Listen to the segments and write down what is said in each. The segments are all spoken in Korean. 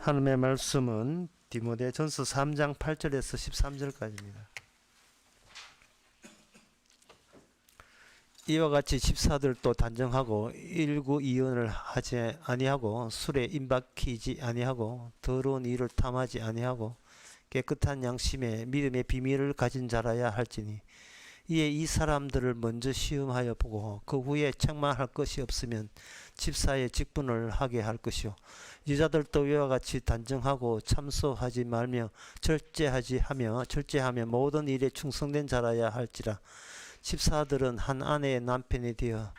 하나님의 말씀은 디모데전서 3장 8절에서 13절까지입니다. 이와 같이 집사들도 단정하고 일구이연을 하지 아니하고 술에 임박히지 아니하고 더러운 일을 탐하지 아니하고 깨끗한 양심에 믿음의 비밀을 가진 자라야 할지니 이에 이 사람들을 먼저 시험하여 보고 그 후에 책망할 것이 없으면 집사의 직분을 하게 할 것이요 여자들도 이와 같이 단정하고 참소하지 말며 절제하며 모든 일에 충성된 자라야 할지라. 집사들은 한 아내의 남편이 되어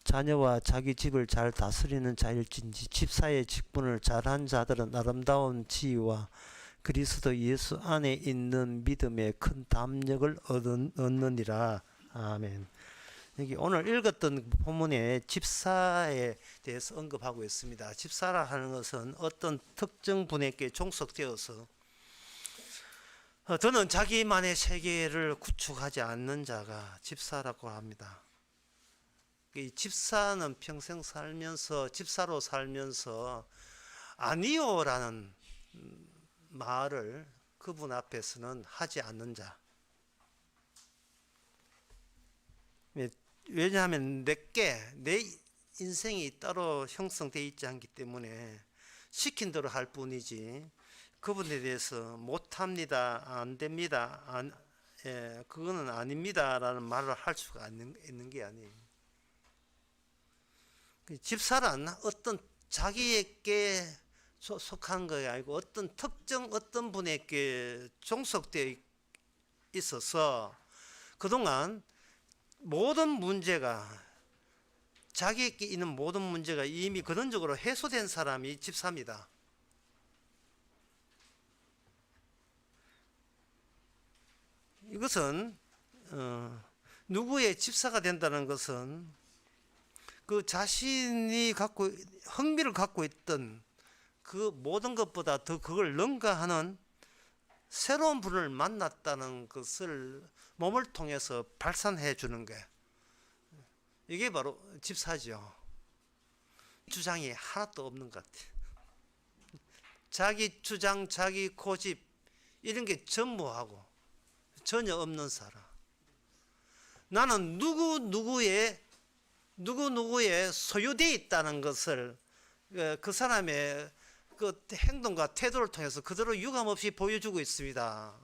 자녀와 자기 집을 잘 다스리는 자일진지 집사의 직분을 잘한 자들은 아름다운 지위와 그리스도 예수 안에 있는 믿음의 큰 담력을 얻느니라. 아멘. 여기 오늘 읽었던 본문에 집사에 대해서 언급하고 있습니다. 집사라 하는 것은 어떤 특정 분에게 종속되어서 저는 자기만의 세계를 구축하지 않는 자가 집사라고 합니다. 이 집사는 평생 살면서 집사로 살면서 아니요라는 말을 그분 앞에서는 하지 않는 자. 왜냐하면 내 인생이 따로 형성되어 있지 않기 때문에 시킨 대로 할 뿐이지 그분에 대해서 못합니다, 안 됩니다, 그거는 아닙니다 라는 말을 할 수가 있는 게 아니에요. 집사란 어떤 자기에게 속한 것이 아니고 어떤 특정 어떤 분에게 종속되어 있어서 그동안 모든 문제가 자기에게 있는 모든 문제가 이미 근원적으로 해소된 사람이 집사입니다. 이것은 누구의 집사가 된다는 것은 그 자신이 흥미를 갖고 있던 그 모든 것보다 더 그걸 능가하는 새로운 분을 만났다는 것을 몸을 통해서 발산해 주는 게 이게 바로 집사죠. 주장이 하나도 없는 것 같아요. 자기 주장, 자기 고집 이런 게 전무하고 전혀 없는 사람. 나는 누구누구의 소유되어 있다는 것을 그 사람의 그 행동과 태도를 통해서 그대로 유감없이 보여주고 있습니다.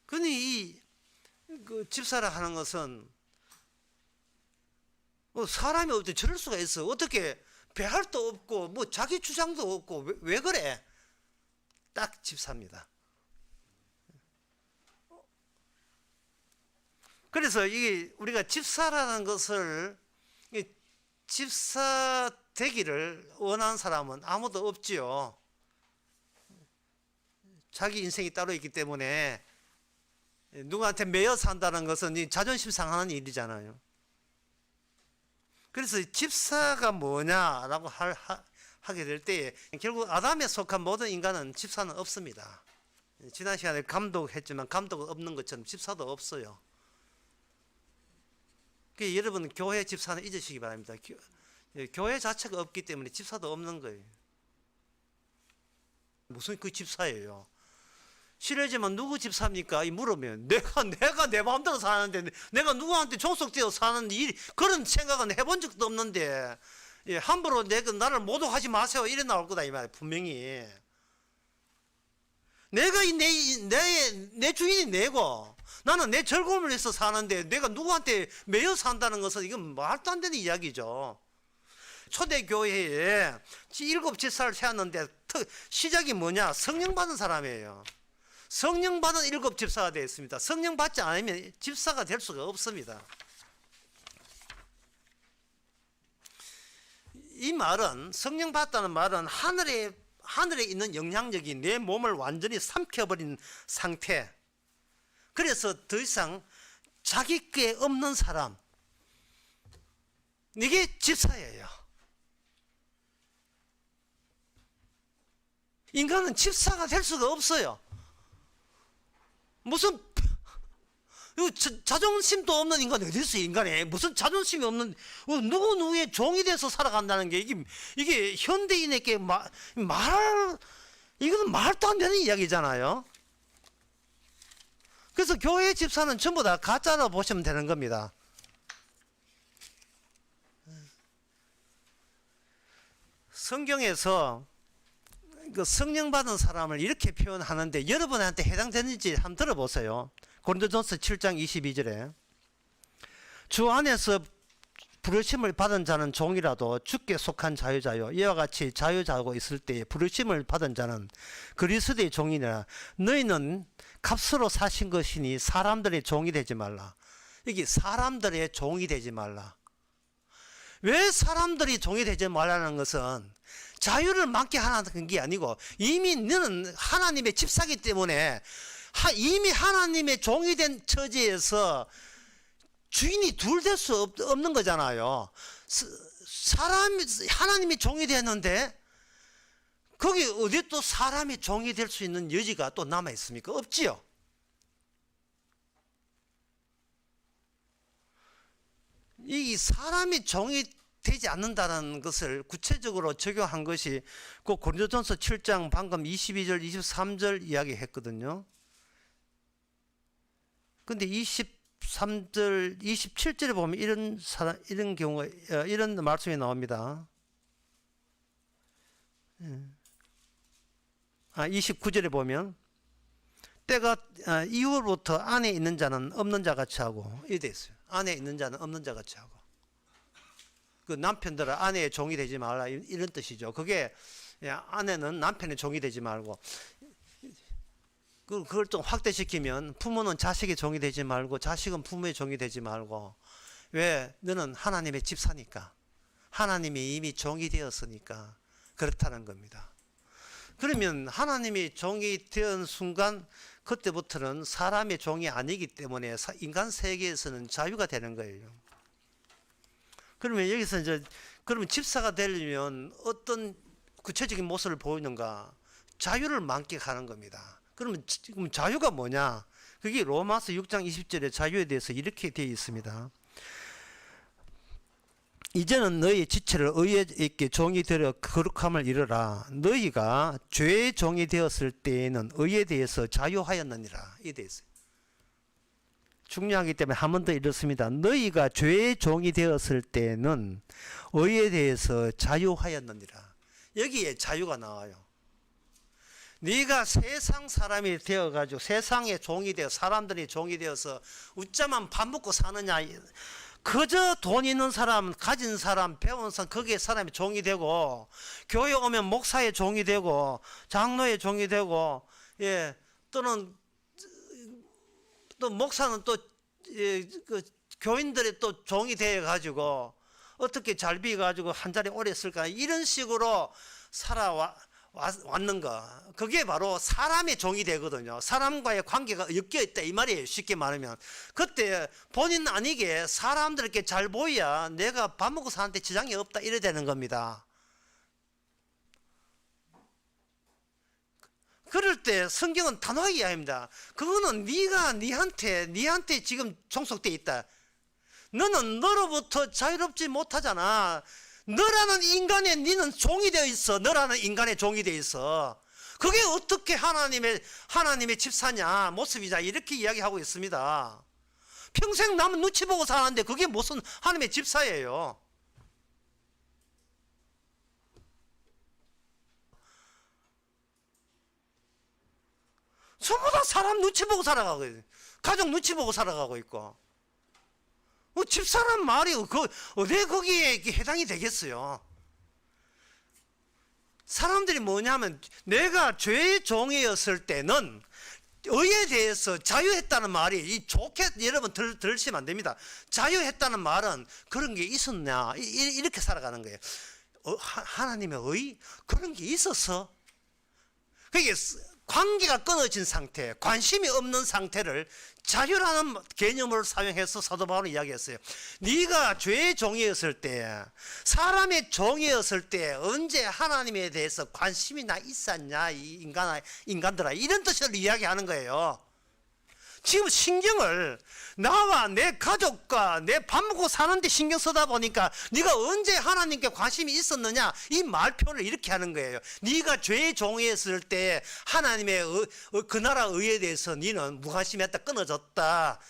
그러니 그 집사라 하는 것은 사람이 어떻게 저럴 수가 있어? 어떻게 배할도 없고 뭐 자기 주장도 없고 왜 그래? 딱 집사입니다. 그래서 이게 우리가 집사라는 것을 집사 되기를 원하는 사람은 아무도 없지요. 자기 인생이 따로 있기 때문에 누구한테 매여 산다는 것은 자존심 상하는 일이잖아요. 그래서 집사가 뭐냐라고 하게 될 때에 결국 아담에 속한 모든 인간은 집사는 없습니다. 지난 시간에 감독했지만 감독은 없는 것처럼 집사도 없어요. 여러분 교회 집사는 잊으시기 바랍니다. 교회 자체가 없기 때문에 집사도 없는 거예요. 무슨 그 집사예요? 실례지만 누구 집사입니까? 물으면 내가 내 마음대로 사는데 내가 누구한테 종속되어 사는 일 그런 생각은 해본 적도 없는데 함부로 나를 모독하지 마세요 이래 나올 거다 이 말이에요. 분명히 내가 내 주인이 내고 나는 내 즐거움을 위해서 사는데 내가 누구한테 매여 산다는 것은 이건 말도 안 되는 이야기죠. 초대교회에 7 집사를 세웠는데 시작이 뭐냐? 성령 받은 사람이에요. 성령 받은 7 집사가 되어 있습니다. 성령 받지 않으면 집사가 될 수가 없습니다. 이 말은 성령 받다는 말은 하늘에 있는 영향력이 내 몸을 완전히 삼켜버린 상태. 그래서 더 이상 자기께 없는 사람, 이게 집사예요. 인간은 집사가 될 수가 없어요. 무슨 자존심도 없는 인간이 어디 있어? 인간에 무슨 자존심이 없는 누구의 종이 돼서 살아간다는 게 이게 현대인에게 이거는 말도 안 되는 이야기잖아요. 그래서 교회 집사는 전부 다 가짜로 보시면 되는 겁니다. 성경에서 그 성령 받은 사람을 이렇게 표현하는데 여러분한테 해당되는지 한번 들어보세요. 고린도전서 7장 22절에 주 안에서 부르심을 받은 자는 종이라도 주께 속한 자유자요 이와 같이 자유자고 있을 때에 부르심을 받은 자는 그리스도의 종이니라. 너희는 값으로 사신 것이니 사람들의 종이 되지 말라. 여기 사람들의 종이 되지 말라. 왜 사람들이 종이 되지 말라는 것은 자유를 맡게 하는 게 아니고 이미 너는 하나님의 집사기 때문에 이미 하나님의 종이 된 처지에서 주인이 둘 될 수 없는 거잖아요. 하나님이 종이 됐는데 거기 어디 또 사람이 종이 될 수 있는 여지가 또 남아 있습니까? 없지요. 이 사람이 종이 되지 않는다는 것을 구체적으로 적용한 것이 그 고린도전서 7장 방금 22절 23절 이야기했거든요. 근데 23절 27절에 보면 이런 경우가 이런 말씀이 나옵니다. 29절에 보면 때가 이후로부터 안에 있는 자는 없는 자 같이 하고 이래 돼 있어요. 안에 있는 자는 없는 자 같이 하고 그 남편들은 아내의 종이 되지 말라 이런 뜻이죠. 그게 아내는 남편의 종이 되지 말고 그걸 좀 확대시키면 부모는 자식의 종이 되지 말고 자식은 부모의 종이 되지 말고 왜? 너는 하나님의 집사니까 하나님이 이미 종이 되었으니까 그렇다는 겁니다. 그러면 하나님이 종이 된 순간 그때부터는 사람의 종이 아니기 때문에 인간 세계에서는 자유가 되는 거예요. 그러면 여기서 그러면 집사가 되려면 어떤 구체적인 모습을 보이는가? 자유를 만끽하는 겁니다. 그러면 지금 자유가 뭐냐? 그게 로마서 6장 20절에 자유에 대해서 이렇게 되어 있습니다. 이제는 너희 지체를 의에 있게 종이 되려 거룩함을 이루라. 너희가 죄의 종이 되었을 때에는 의에 대해서 자유하였느니라. 이게 되어 있어요. 중요하기 때문에 한 번 더 읽었습니다. 너희가 죄의 종이 되었을 때는 의에 대해서 자유하였느니라. 여기에 자유가 나와요. 네가 세상 사람이 되어가지고 세상의 종이 되어 사람들이 종이 되어서 웃자만 밥 먹고 사느냐. 그저 돈 있는 사람, 가진 사람, 배운 사람, 거기에 사람이 종이 되고 교회 오면 목사의 종이 되고 장로의 종이 되고 또는 또 목사는 또 그 교인들의 또 종이 되어 가지고 어떻게 잘 비워 가지고 한 자리 오래 있을까 이런 식으로 왔는 거 그게 바로 사람의 종이 되거든요. 사람과의 관계가 엮여 있다 이 말이에요. 쉽게 말하면 그때 본인 아니게 사람들에게 잘 보여야 내가 밥 먹고 사는데 지장이 없다 이래 되는 겁니다. 그럴 때 성경은 단호하게 이야기합니다. 그거는 네가 니한테 지금 종속되어 있다. 너는 너로부터 자유롭지 못하잖아. 너라는 인간에 니는 종이 되어 있어. 너라는 인간의 종이 되어 있어. 그게 어떻게 하나님의 집사냐 모습이자 이렇게 이야기하고 있습니다. 평생 남은 눈치 보고 사는데 그게 무슨 하나님의 집사예요. 전부 다 사람 눈치 보고 살아가고 있어요. 가족 눈치 보고 살아가고 있고 집사란 말이 어디 거기에 해당이 되겠어요. 사람들이 뭐냐면 내가 죄의 종이었을 때는 의에 대해서 자유했다는 말이 좋게 여러분 들으시면 안 됩니다. 자유했다는 말은 그런 게 있었냐 이렇게 살아가는 거예요. 하나님의 의 그런 게 있었어. 그게 관계가 끊어진 상태, 관심이 없는 상태를 자유라는 개념을 사용해서 사도 바울은 이야기했어요. 네가 죄의 종이었을 때, 사람의 종이었을 때 언제 하나님에 대해서 관심이 나 있었냐, 이 인간들아 이런 뜻으로 이야기하는 거예요. 지금 신경을 나와 내 가족과 내 밥 먹고 사는데 신경 쓰다 보니까 네가 언제 하나님께 관심이 있었느냐, 이 말표를 이렇게 하는 거예요. 네가 죄의 종이었을 때 하나님의 그 나라 의에 대해서 너는 무관심했다, 끊어졌다,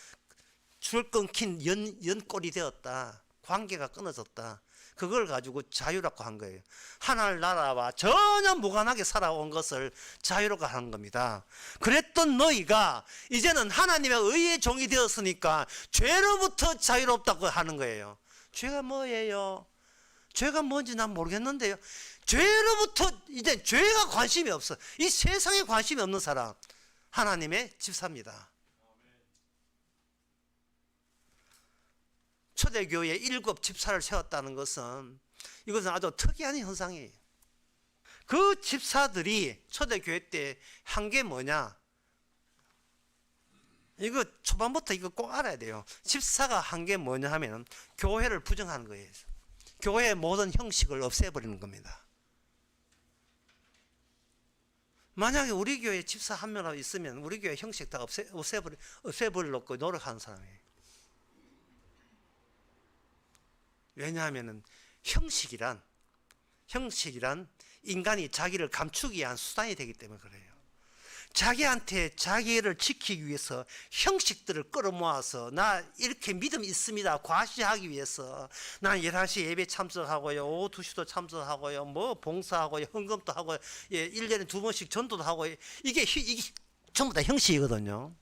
줄 끊긴 연골이 되었다, 관계가 끊어졌다. 그걸 가지고 자유라고 한 거예요. 하늘 나라와 전혀 무관하게 살아온 것을 자유라고 하는 겁니다. 그랬던 너희가 이제는 하나님의 의의 종이 되었으니까 죄로부터 자유롭다고 하는 거예요. 죄가 뭐예요? 죄가 뭔지 난 모르겠는데요. 죄로부터 이제 죄가 관심이 없어. 이 세상에 관심이 없는 사람, 하나님의 집사입니다. 초대교회에 7 집사를 세웠다는 것은 이것은 아주 특이한 현상이에요. 그 집사들이 초대교회 때 한 게 뭐냐? 이거 초반부터 이거 꼭 알아야 돼요. 집사가 한 게 뭐냐 하면 교회를 부정하는 거예요. 교회의 모든 형식을 없애버리는 겁니다. 만약에 우리 교회에 집사 한 명 있으면 우리 교회 형식 다 없애버리려고 노력하는 사람이에요. 왜냐하면 형식이란 인간이 자기를 감추기 위한 수단이 되기 때문에 그래요. 자기한테 자기를 지키기 위해서 형식들을 끌어모아서 나 이렇게 믿음이 있습니다 과시하기 위해서 난 11시 예배 참석하고요, 오후 2시도 참석하고요, 뭐 봉사하고요, 헌금도 하고요, 1년에 2번씩 전도도 하고요. 이게 전부 다 형식이거든요.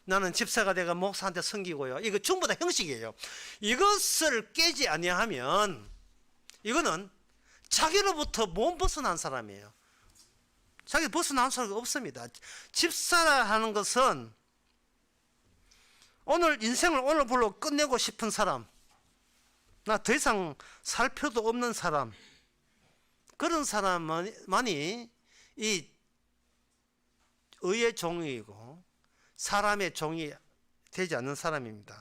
나는 집사가 내가 목사한테 섬기고요. 이거 전부 다 형식이에요. 이것을 깨지 아니하면 이거는 자기로부터 못 벗어난 사람이에요. 자기 벗어난 사람이 없습니다. 집사라 하는 것은 오늘 인생을 오늘불로 끝내고 싶은 사람, 나 더 이상 살 필요도 없는 사람, 그런 사람만이 이 의의 종이고 사람의 종이 되지 않는 사람입니다.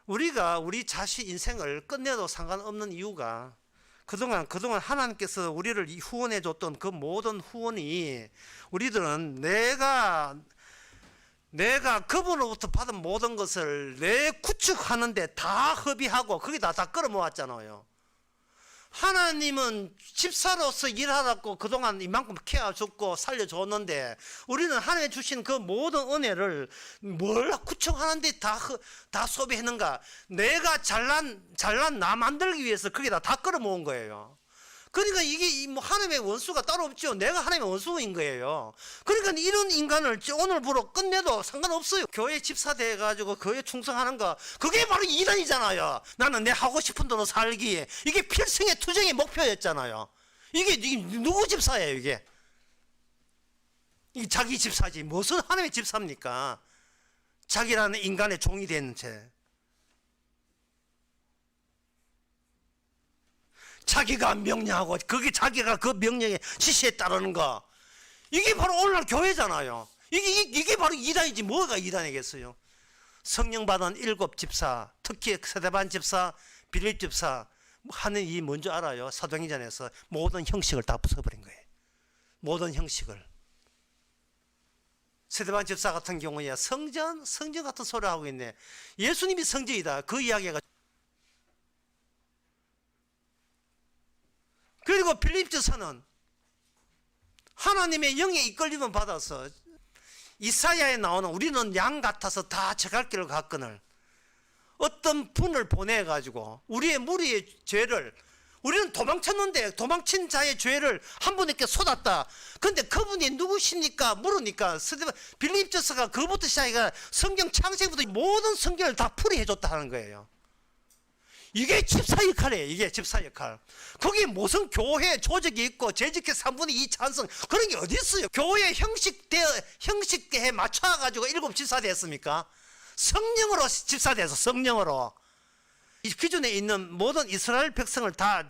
우리가 우리 자신 인생을 끝내도 상관없는 이유가 그동안 하나님께서 우리를 후원해 줬던 그 모든 후원이 우리들은 내가 그분으로부터 받은 모든 것을 내 구축하는데 다 허비하고 거기다 다 끌어모았잖아요. 하나님은 집사로서 일하라고 그동안 이만큼 키워줬고 살려줬는데 우리는 하나님 주신 그 모든 은혜를 뭘 구축하는데 다 소비했는가? 내가 잘난 나 만들기 위해서 거기다 다 끌어모은 거예요. 그러니까 이게 뭐 하나님의 원수가 따로 없죠. 내가 하나님의 원수인 거예요. 그러니까 이런 인간을 오늘부로 끝내도 상관없어요. 교회 집사 돼가지고 교회 충성하는 거, 그게 바로 이단이잖아요. 나는 내 하고 싶은 대로 살기, 이게 필승의 투쟁의 목표였잖아요. 이게 누구 집사예요? 이게 자기 집사지 무슨 하나님의 집사입니까? 자기라는 인간의 종이 된 채 자기가 명령하고 거기 자기가 그 명령에 지시에 따르는 거, 이게 바로 오늘날 교회잖아요. 이게 바로 이단이지 뭐가 이단이겠어요. 성령 받은 7 집사, 특히 스데반 집사, 빌립 집사 하는 이 뭔지 알아요? 사도행전에서 모든 형식을 다 부숴버린 거예요. 모든 형식을. 스데반 집사 같은 경우에 성전 같은 소리 하고 있네. 예수님이 성전이다, 그 이야기가. 그리고 빌립 집사는 하나님의 영의 이끌림을 받아서 이사야에 나오는 우리는 양 같아서 다 제갈 길을 갔거늘 어떤 분을 보내가지고 우리의 무리의 죄를, 우리는 도망쳤는데 도망친 자의 죄를 한 분에게 쏟았다. 근데 그분이 누구십니까? 물으니까 빌립 집사가 그부터 시작해가 성경 창세기부터 모든 성경을 다 풀이해줬다 하는 거예요. 이게 집사 역할이에요. 이게 집사 역할. 거기 무슨 교회 조직이 있고 재직회 3분의 2 찬성 그런 게 어디 있어요? 교회 형식대에 맞춰가지고 7 집사 됐습니까? 성령으로 집사 돼서 성령으로 이 기준에 있는 모든 이스라엘 백성을 다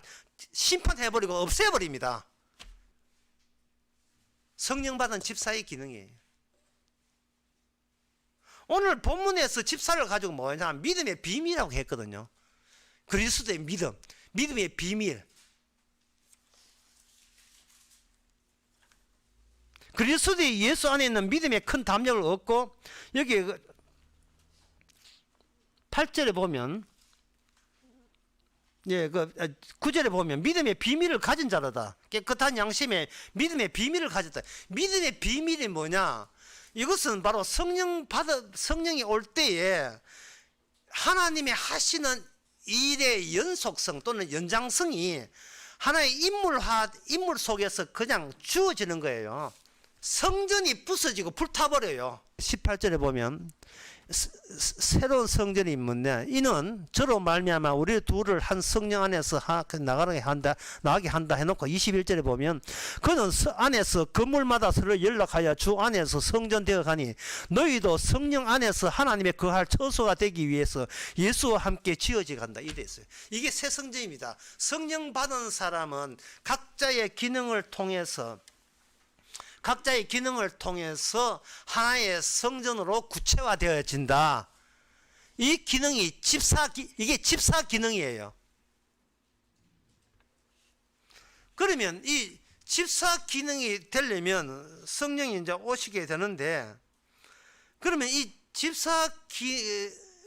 심판해버리고 없애버립니다. 성령 받은 집사의 기능이에요. 오늘 본문에서 집사를 가지고 뭐냐, 믿음의 비밀이라고 했거든요. 그리스도의 믿음의 비밀. 그리스도의 예수 안에 있는 믿음의 큰 담력을 얻고, 여기 8절에 보면, 9절에 보면 믿음의 비밀을 가진 자라다. 깨끗한 양심에 믿음의 비밀을 가졌다. 믿음의 비밀이 뭐냐? 이것은 바로 성령이 올 때에 하나님의 하시는 일의 연속성 또는 연장성이 하나의 인물 속에서 그냥 주어지는 거예요. 성전이 부서지고 불타버려요. 18절에 보면 새로운 성전이 있는데, 이는 저로 말미암아 우리 둘을 한 성령 안에서 나가게 한다 해놓고 21절에 보면, 그는 안에서 건물마다 서로 연락하여 주 안에서 성전 되어 가니 너희도 성령 안에서 하나님의 거할 처소가 되기 위해서 예수와 함께 지어져 간다. 이래 있어요. 이게 새 성전입니다. 성령 받은 사람은 각자의 기능을 통해서 하나의 성전으로 구체화되어진다. 이 기능이 이게 집사 기능이에요. 그러면 이 집사 기능이 되려면 성령이 이제 오시게 되는데, 그러면 이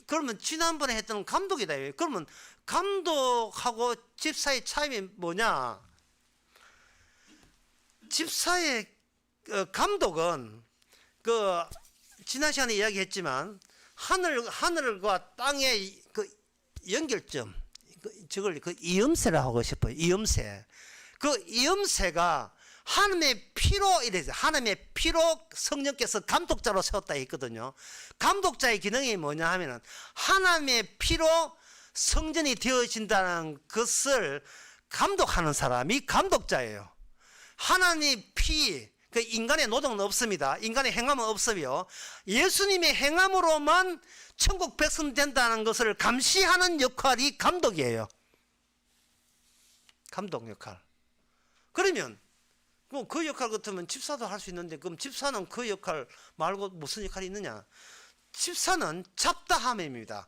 그러면 지난번에 했던 감독이다. 그러면 감독하고 집사의 차이가 뭐냐? 집사의 감독은 지난 시간에 이야기했지만 하늘과 땅의 연결점, 이음새라 하고 싶어요. 이음새. 이음새가 하나님의 피로, 이래서 하나님의 피로 성령께서 감독자로 세웠다 했거든요. 감독자의 기능이 뭐냐 하면은 하나님의 피로 성전이 되어진다는 것을 감독하는 사람이 감독자예요. 하나님의 피, 인간의 노동은 없습니다. 인간의 행함은 없으며 예수님의 행함으로만 천국 백성 된다는 것을 감시하는 역할이 감독이에요. 감독 역할. 그러면 그 역할 같으면 집사도 할 수 있는데, 그럼 집사는 그 역할 말고 무슨 역할이 있느냐? 집사는 잡다함입니다.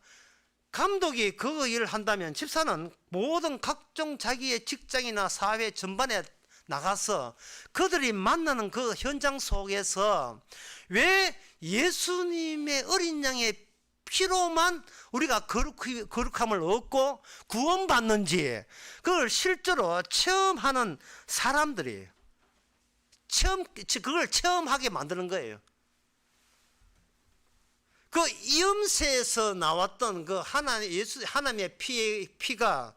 감독이 그 일을 한다면 집사는 모든 각종 자기의 직장이나 사회 전반에 나가서 그들이 만나는 그 현장 속에서 왜 예수님의 어린 양의 피로만 우리가 거룩함을 얻고 구원받는지 그걸 실제로 체험하는 사람들이 그걸 체험하게 만드는 거예요. 그 이음새에서 나왔던 하나님의 피가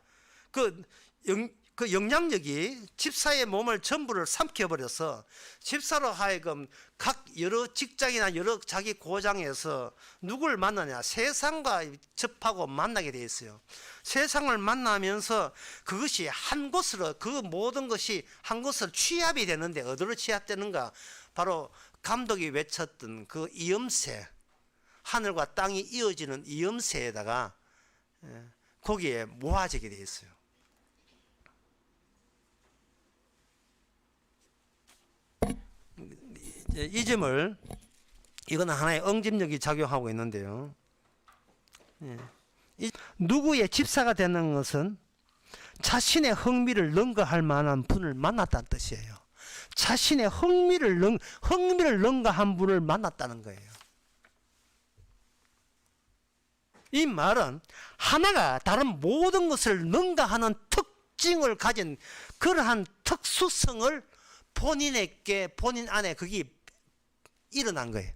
그 영향력이 집사의 몸을 전부를 삼켜버려서 집사로 하여금 각 여러 직장이나 여러 자기 고장에서 누굴 만나냐? 세상과 접하고 만나게 돼 있어요. 세상을 만나면서 그것이 한 곳으로, 그 모든 것이 한 곳으로 취합이 되는데, 어디로 취합되는가? 바로 감독이 외쳤던 그 이음새, 하늘과 땅이 이어지는 이음새에다가 거기에 모아지게 돼 있어요. 이 점을, 이건 하나의 응집력이 작용하고 있는데요. 누구의 집사가 되는 것은 자신의 흥미를 능가할 만한 분을 만났다는 뜻이에요. 자신의 흥미를 능가한 분을 만났다는 거예요. 이 말은 하나가 다른 모든 것을 능가하는 특징을 가진 그러한 특수성을 본인 안에 그게 일어난 거예요.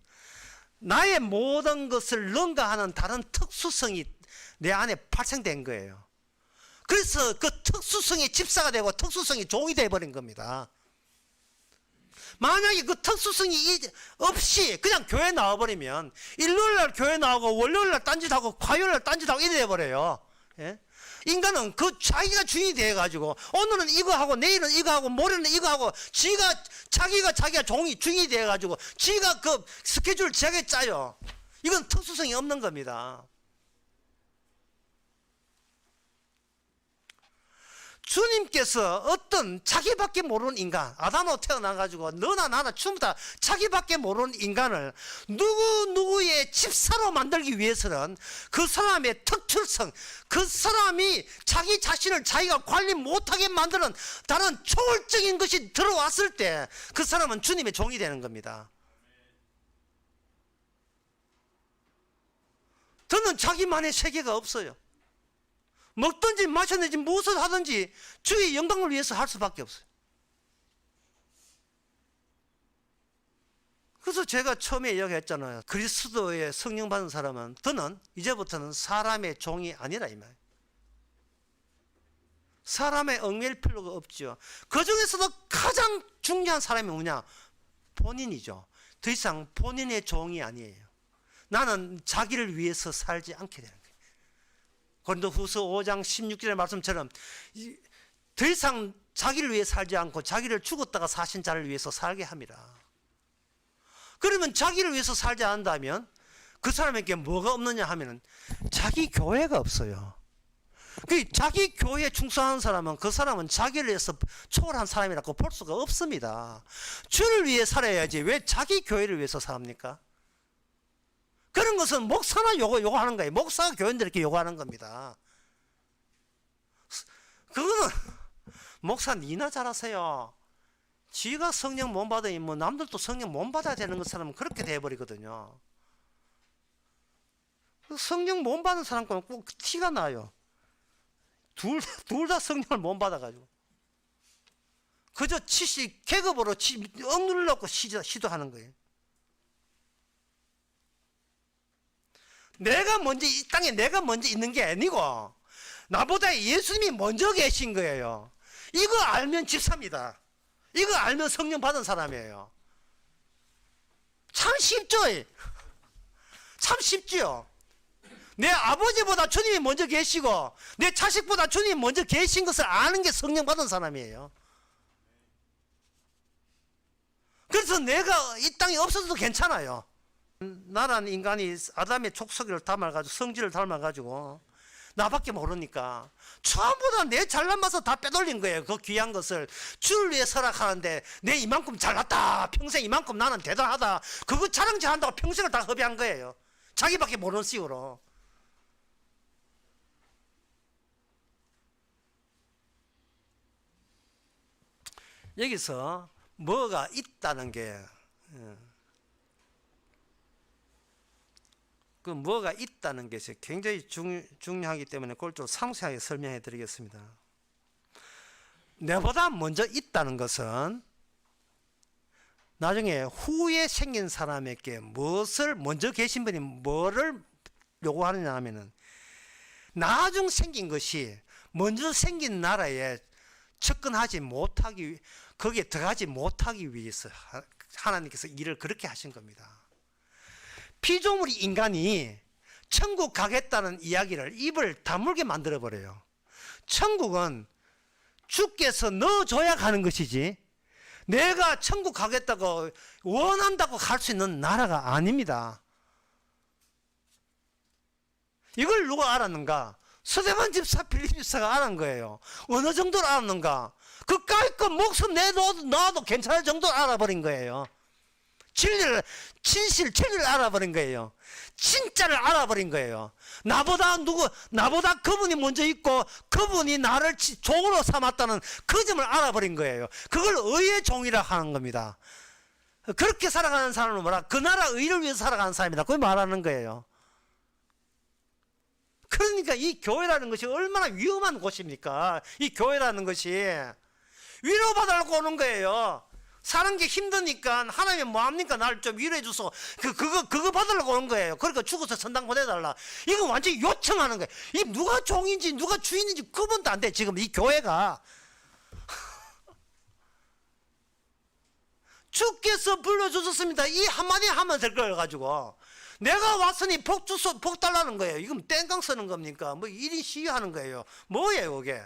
나의 모든 것을 능가하는 다른 특수성이 내 안에 발생된 거예요. 그래서 그 특수성이 집사가 되고 특수성이 종이 되어버린 겁니다. 만약에 그 특수성이 없이 그냥 교회 나와버리면 일요일날 교회 나오고 월요일날 딴짓하고 화요일날 딴짓하고 이래 돼버려요. 예? 인간은 그 자기가 주인이 돼가지고 오늘은 이거 하고 내일은 이거 하고 모레는 이거 하고 자기가 주인이 돼가지고 지가 그 스케줄을 지하게 짜요. 이건 특수성이 없는 겁니다. 주님께서 어떤 자기밖에 모르는 인간, 아담으로 태어나가지고 너나 나나 전부 다 자기밖에 모르는 인간을 누구의 집사로 만들기 위해서는 그 사람의 특출성, 그 사람이 자기 자신을 자기가 관리 못하게 만드는 다른 초월적인 것이 들어왔을 때 그 사람은 주님의 종이 되는 겁니다. 저는 자기만의 세계가 없어요. 먹든지 마셨든지 무엇을 하든지 주의 영광을 위해서 할 수밖에 없어요. 그래서 제가 처음에 이야기했잖아요. 그리스도의 성령 받은 사람은 저는 이제부터는 사람의 종이 아니라 이 말이에요. 사람의 얽매일 필요가 없죠. 그 중에서도 가장 중요한 사람이 뭐냐? 본인이죠. 더 이상 본인의 종이 아니에요. 나는 자기를 위해서 살지 않게 되는 거예요. 고린도후서 5장 16절의 말씀처럼 더 이상 자기를 위해 살지 않고 자기를 죽었다가 사신 자를 위해서 살게 합니다. 그러면 자기를 위해서 살지 않는다면 그 사람에게 뭐가 없느냐 하면은 자기 교회가 없어요. 그 자기 교회에 충성하는 사람은 그 사람은 자기를 위해서 초월한 사람이라고 볼 수가 없습니다. 주를 위해 살아야지 왜 자기 교회를 위해서 삽니까? 그런 것은 목사나 요구하는 거예요. 목사가 교인들에게 요구하는 겁니다. 그거는 목사 니나 잘하세요. 지가 성령 못 받으니 뭐 남들도 성령 못 받아야 되는 것처럼 그렇게 돼버리거든요. 성령 못 받은 사람과는 꼭 티가 나요. 둘 다 성령을 못 받아가지고 그저 계급으로 억눌러놓고 시도하는 거예요. 내가 먼저 이 땅에 내가 먼저 있는 게 아니고 나보다 예수님이 먼저 계신 거예요. 이거 알면 집사입니다. 이거 알면 성령 받은 사람이에요. 참 쉽죠? 참 쉽지요? 내 아버지보다 주님이 먼저 계시고 내 자식보다 주님이 먼저 계신 것을 아는 게 성령 받은 사람이에요. 그래서 내가 이 땅에 없어도 괜찮아요. 나라는 인간이 아담의 족속을 닮아가지고 성질을 닮아가지고 나밖에 모르니까 전부 다 내 잘난 맛을 다 빼돌린 거예요. 그 귀한 것을 주를 위해 설악하는데 내 이만큼 잘났다, 평생 이만큼 나는 대단하다, 그거 자랑질한다고 평생을 다 허비한 거예요. 자기밖에 모르는 식으로. 여기서 뭐가 있다는 게 그 뭐가 있다는 것이 굉장히 중요하기 때문에 그걸 좀 상세하게 설명해 드리겠습니다. 내보다 먼저 있다는 것은 나중에 후에 생긴 사람에게 무엇을 먼저 계신 분이 뭐를 요구하느냐 하면은 나중 생긴 것이 먼저 생긴 나라에 접근하지 못하기, 거기에 들어가지 못하기 위해서 하나님께서 일을 그렇게 하신 겁니다. 피조물 인간이 천국 가겠다는 이야기를 입을 다물게 만들어 버려요. 천국은 주께서 넣어줘야 가는 것이지 내가 천국 가겠다고 원한다고 갈 수 있는 나라가 아닙니다. 이걸 누가 알았는가? 서대만 집사, 빌립 집사가 알은 거예요. 어느 정도로 알았는가? 그까이 거 목숨 내놔도 괜찮을 정도로 알아버린 거예요. 진리를 알아버린 거예요. 진짜를 알아버린 거예요. 나보다 그분이 먼저 있고 그분이 나를 종으로 삼았다는 그 점을 알아버린 거예요. 그걸 의의 종이라 하는 겁니다. 그렇게 살아가는 사람은 뭐라? 그 나라 의를 위해서 살아가는 사람이다. 그걸 말하는 거예요. 그러니까 이 교회라는 것이 얼마나 위험한 곳입니까? 이 교회라는 것이 위로받으려고 오는 거예요. 사는 게 힘드니까 하나님이 뭐합니까? 나를 좀 위로해 주소. 그거 받으려고 오는 거예요. 그러니까 죽어서 천당 보내달라. 이거 완전히 요청하는 거예요. 이 누가 종인지 누가 주인인지 구분도 안 돼. 지금 이 교회가 주께서 불러주셨습니다. 이 한마디 하면 될 걸 가지고 내가 왔으니 복 달라는 거예요. 이건 땡깡 쓰는 겁니까? 뭐 1인 시위하는 거예요. 뭐예요 그게?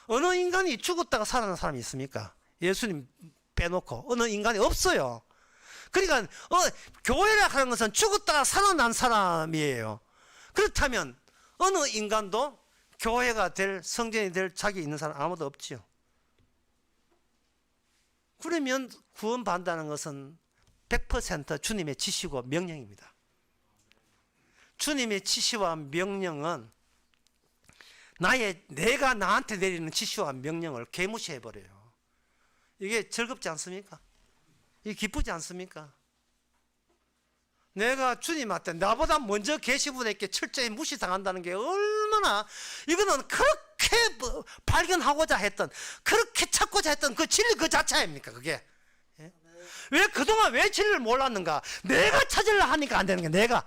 어느 인간이 죽었다가 살아난 사람이 있습니까? 예수님 빼놓고 어느 인간이 없어요. 그러니까 교회라 하는 것은 죽었다가 살아난 사람이에요. 그렇다면 어느 인간도 교회가 될, 성전이 될 자격이 있는 사람 아무도 없지요. 그러면 구원받는다는 것은 100% 주님의 지시고 명령입니다. 주님의 지시와 명령은 내가 나한테 내리는 지시와 명령을 개무시해버려요. 이게 즐겁지 않습니까? 이게 기쁘지 않습니까? 내가 주님한테 나보다 먼저 계신 분에게 철저히 무시당한다는 게 얼마나, 이거는 그렇게 발견하고자 했던, 그렇게 찾고자 했던 그 진리 그 자체 아닙니까 그게? 예? 왜 그동안 왜 진리를 몰랐는가? 내가 찾으려 하니까 안 되는 게, 내가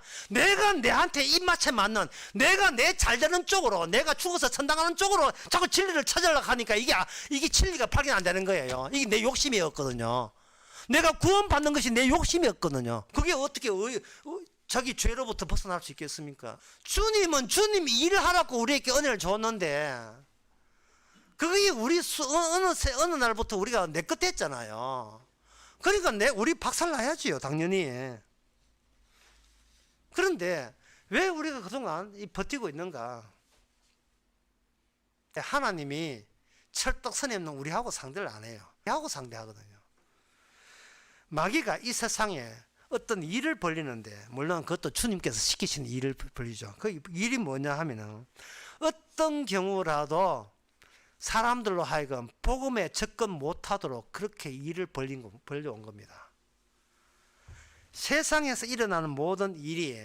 내한테 입맛에 맞는, 내가 내 잘되는 쪽으로, 내가 죽어서 천당하는 쪽으로 자꾸 진리를 찾으려고 하니까 이게 진리가 발견 안 되는 거예요. 이게 내 욕심이었거든요. 내가 구원받는 것이 내 욕심이었거든요. 그게 어떻게 자기 죄로부터 벗어날 수 있겠습니까? 주님은 주님이 일을 하라고 우리에게 은혜를 줬는데, 그게 우리 어느 날부터 우리가 내 것 됐잖아요. 그러니까 우리 박살나야지요, 당연히. 그런데 왜 우리가 그동안 버티고 있는가? 하나님이 철떡선이 없는 우리하고 상대를 안 해요. 우리하고 상대하거든요. 마귀가 이 세상에 어떤 일을 벌리는데, 물론 그것도 주님께서 시키신 일을 벌리죠. 그 일이 뭐냐 하면은, 어떤 경우라도 사람들로 하여금 복음에 접근 못하도록 그렇게 일을 벌려온 겁니다. 세상에서 일어나는 모든 일이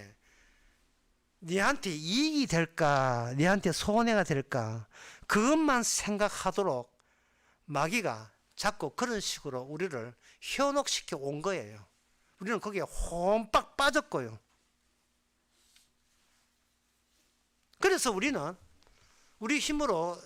네한테 이익이 될까, 네한테 손해가 될까, 그것만 생각하도록 마귀가 자꾸 그런 식으로 우리를 현혹시켜 온 거예요. 우리는 거기에 홈빡 빠졌고요. 그래서 우리는 우리 힘으로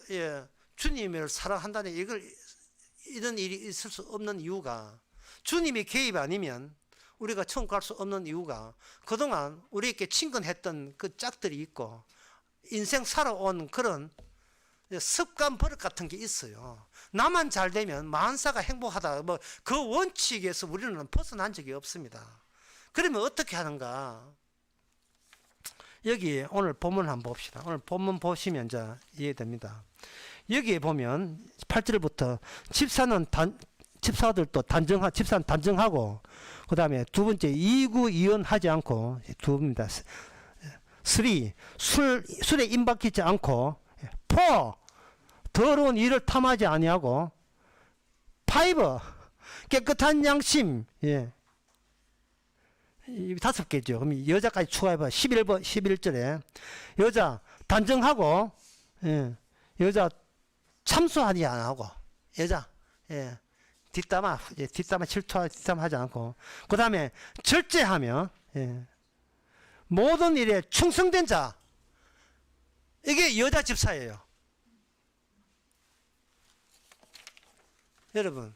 주님을 사랑한다는 이런 일이 있을 수 없는 이유가, 주님이 개입 아니면 우리가 천국 갈 수 없는 이유가, 그동안 우리에게 친근했던 그 짝들이 있고 인생 살아온 그런 습관 버릇 같은 게 있어요. 나만 잘 되면 만사가 행복하다, 그 원칙에서 우리는 벗어난 적이 없습니다. 그러면 어떻게 하는가? 여기 오늘 본문 한번 봅시다. 오늘 본문 보시면 이제 이해됩니다. 여기에 보면 8절부터 집사들도 집사는 단정하고, 그 다음에 두 번째 이구이언하지 않고, 두 번입니다. 3 술에 임박히지 않고, 4 더러운 일을 탐하지 아니하고, 5 깨끗한 양심. 이 5개죠. 그럼 여자까지 추가해봐. 11절에 여자 단정하고, 여자 참수하지 않고, 여자 뒷담화 질투하지 않고, 그 다음에 절제하며, 모든 일에 충성된 자. 이게 여자 집사예요. 여러분,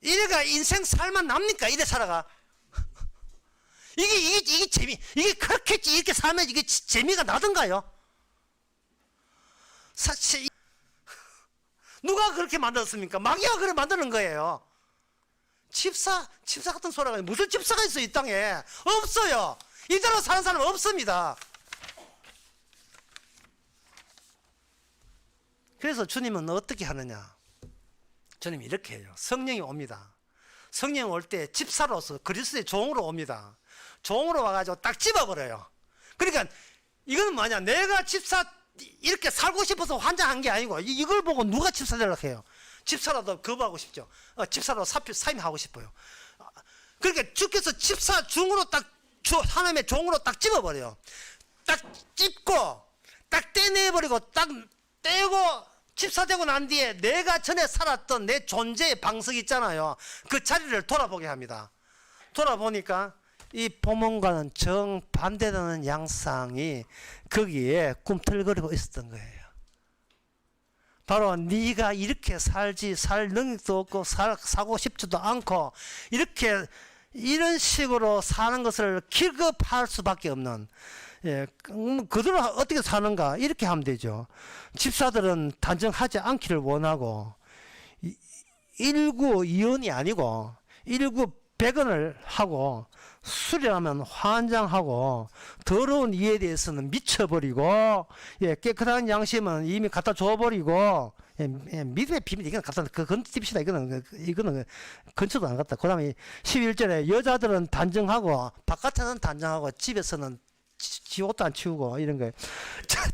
이래가 인생 살만 납니까? 이래 살아가. 이게 그렇게 이렇게 살면 이게 재미가 나던가요? 사실 누가 그렇게 만들었습니까? 마귀가 그렇게 만드는 거예요. 집사 같은 소리가, 무슨 집사가 있어요 이 땅에? 없어요. 이대로 사는 사람 없습니다. 그래서 주님은 어떻게 하느냐? 주님이 이렇게 해요. 성령이 옵니다. 성령이 올 때 집사로서 그리스도의 종으로 옵니다. 종으로 와가지고 딱 집어버려요. 그러니까 이거는 뭐냐? 내가 집사 이렇게 살고 싶어서 환장한 게 아니고, 이걸 보고 누가 집사 되려고 해요? 집사라도 거부하고 싶죠. 집사로 사임하고 싶어요. 그러니까 주께서 집사 중으로 하나님의 종으로 딱 집어버려요. 딱 찝고 딱 떼내버리고 딱 떼고, 집사되고 난 뒤에 내가 전에 살았던 내 존재의 방석 있잖아요. 그 자리를 돌아보게 합니다. 돌아보니까 이 본문과는 정반대되는 양상이 거기에 꿈틀거리고 있었던 거예요. 바로 네가 이렇게 살 능력도 없고 사고 싶지도 않고 이런 식으로 사는 것을 기겁할 수밖에 없는, 그들은 어떻게 사는가? 이렇게 하면 되죠. 집사들은 단정하지 않기를 원하고, 일구이언이 아니고 백언을 하고 수련하면 환장하고 더러운 이에 대해서는 미쳐버리고 예, 깨끗한 양심은 이미 갖다 줘버리고 예, 믿음의 비밀 이건 갖다 건집시다. 이거는 근처도 안 갔다. 그 다음에 11절에 여자들은 단정하고 바깥에는 단정하고 집에서는 지 옷도 안 치우고 이런 거예요.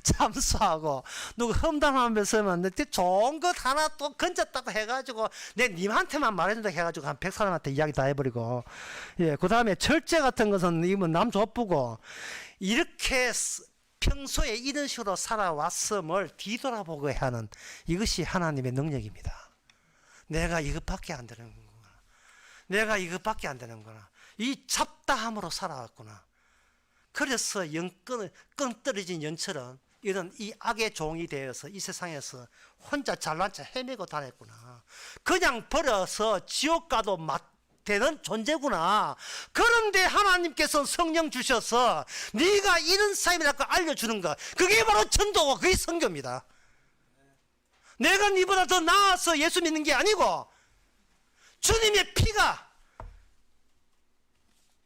참수하고 누구 험담하면서만 내 좋은 것 하나 또 건졌다고 해가지고 내 님한테만 말해준다 해가지고 한 100사람한테 이야기 다 해버리고 예, 그 다음에 철제 같은 것은 이건 남 좁부고 이렇게 평소에 이런 식으로 살아왔음을 뒤돌아보게 하는 이것이 하나님의 능력입니다. 내가 이것밖에 안 되는구나. 내가 이것밖에 안 되는구나. 이 잡다함으로 살아왔구나. 그래서 끈 떨어진 연처럼 이런 이 악의 종이 되어서 이 세상에서 혼자 잘난 체 헤매고 다녔구나. 그냥 버려서 지옥 가도 되는 존재구나. 그런데 하나님께서 성령 주셔서 네가 이런 삶이라고 알려주는 것, 그게 바로 전도고 그게 선교입니다. 내가 네보다 더 나아서 예수 믿는 게 아니고 주님의 피가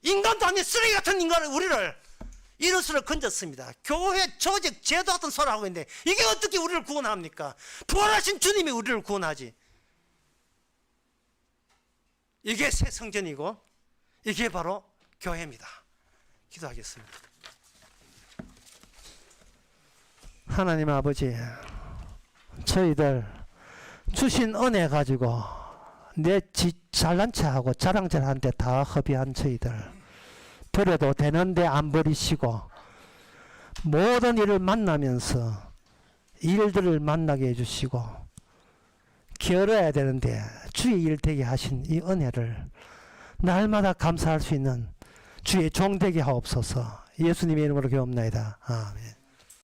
인간도 아닌 쓰레기 같은 인간을 우리를 이것으로 건졌습니다. 교회 조직 제도 같은 소리 하고 있는데 이게 어떻게 우리를 구원합니까? 부활하신 주님이 우리를 구원하지. 이게 새 성전이고 이게 바로 교회입니다. 기도하겠습니다. 하나님 아버지, 저희들 주신 은혜 가지고 내 잘난 체하고 자랑질하는데 다 허비한 저희들 버려도 되는데 안 버리시고 모든 일을 만나면서 일들을 만나게 해주시고 게을러야 되는데 주의 일 되게 하신 이 은혜를 날마다 감사할 수 있는 주의 종 되게 하옵소서. 예수님의 이름으로 기도합나이다. 아멘.